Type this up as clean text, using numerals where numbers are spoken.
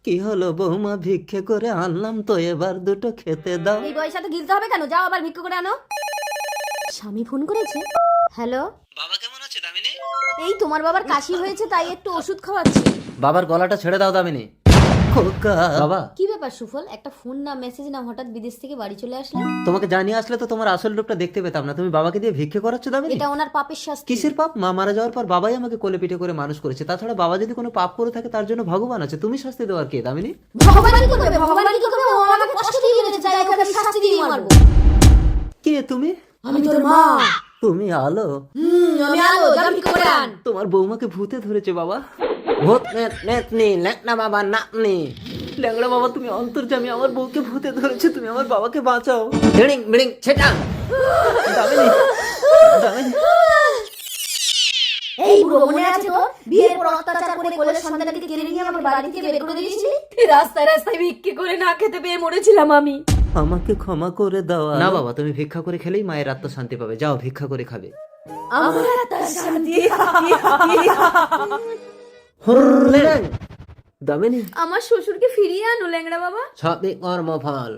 কি হলো বৌমা, ভিক্ষে করে আনলাম তো, এবার দুটো খেতে দাও। এই বয়সে তো গিলতে হবে কেন? যাও আবার ভিক্ষা করে আনো। স্বামী ফোন করেছে। হ্যালো, বাবা কেমন আছে দামিনী? এই তোমার বাবার কাশি হয়েছে, তাই একটু ওষুধ খাওয়াচ্ছি। বাবার গলাটা ছেড়ে দাও দামিনী। খোকা বাবা, কি ব্যাপার সুফল, একটা ফোন না মেসেজ না, হঠাৎ বিদেশ থেকে বাড়ি চলে আসলে? তোমাকে জানিয়ে আসলে তো তোমার আসল রূপটা দেখতে পেতাম না। তুমি বাবাকে দিয়ে ভিক্ষে করাচ্ছ দামিনী। এটা ওনার পাপের শাস্তি। কিসের পাপ? মা মারা যাওয়ার পর বাবাই আমাকে কোলে পিঠে করে মানুষ করেছে। তাছাড়া বাবা যদি কোনো পাপ করে থাকে তার জন্য ভগবান আছে। তুমি শাস্তি দেওয়ার কে দামিনী? ভগবান কি করবে? ভগবান কি করবে? ও আমাকে কষ্ট দিয়ে মেরেছে, তাই ওকে আমি শাস্তি দিয়ে মারবো। কে তুমি? আমি তোর মা। তুমি আলো? আমি আলো, যাও ভিক্ষা করে আন। তোমার বৌমাকে ভূতে ধরেছে বাবা। ভূত নেতনি লেখনা বাবা নাতনি। ল্যাংড়া বাবা, তুমি অন্তর্যামী, আমার বউকে ভূতে ধরেছে, তুমি আমার বাবাকে বাঁচাও। বিড়িং বিড়িং ছেটা। দামিনী, দামিনী। এই বুড়ো মনে আছে তো? বিয়ের পর অত্যাচার করে কোলের সন্তানকে কেড়ে নিয়ে আমাকে বাড়ি থেকে বের করে দিয়েছিলি। রাস্তায় রাস্তায় ভিক্ষে করে না খেতে পেয়ে মরেছিলাম আমি। আমাকে ক্ষমা করে দাও। না বাবা, তুমি ভিক্ষা করে খেলেই মায়ের আত্মা শান্তি পাবে। যাও ভিক্ষা করে খাবে। আমার আত্মার শান্তি। হুরলেন। দামিনী, আমার শ্বশুরকে ফিরিয়ে আনো ল্যাংড়া বাবা। সবই কর্মফল।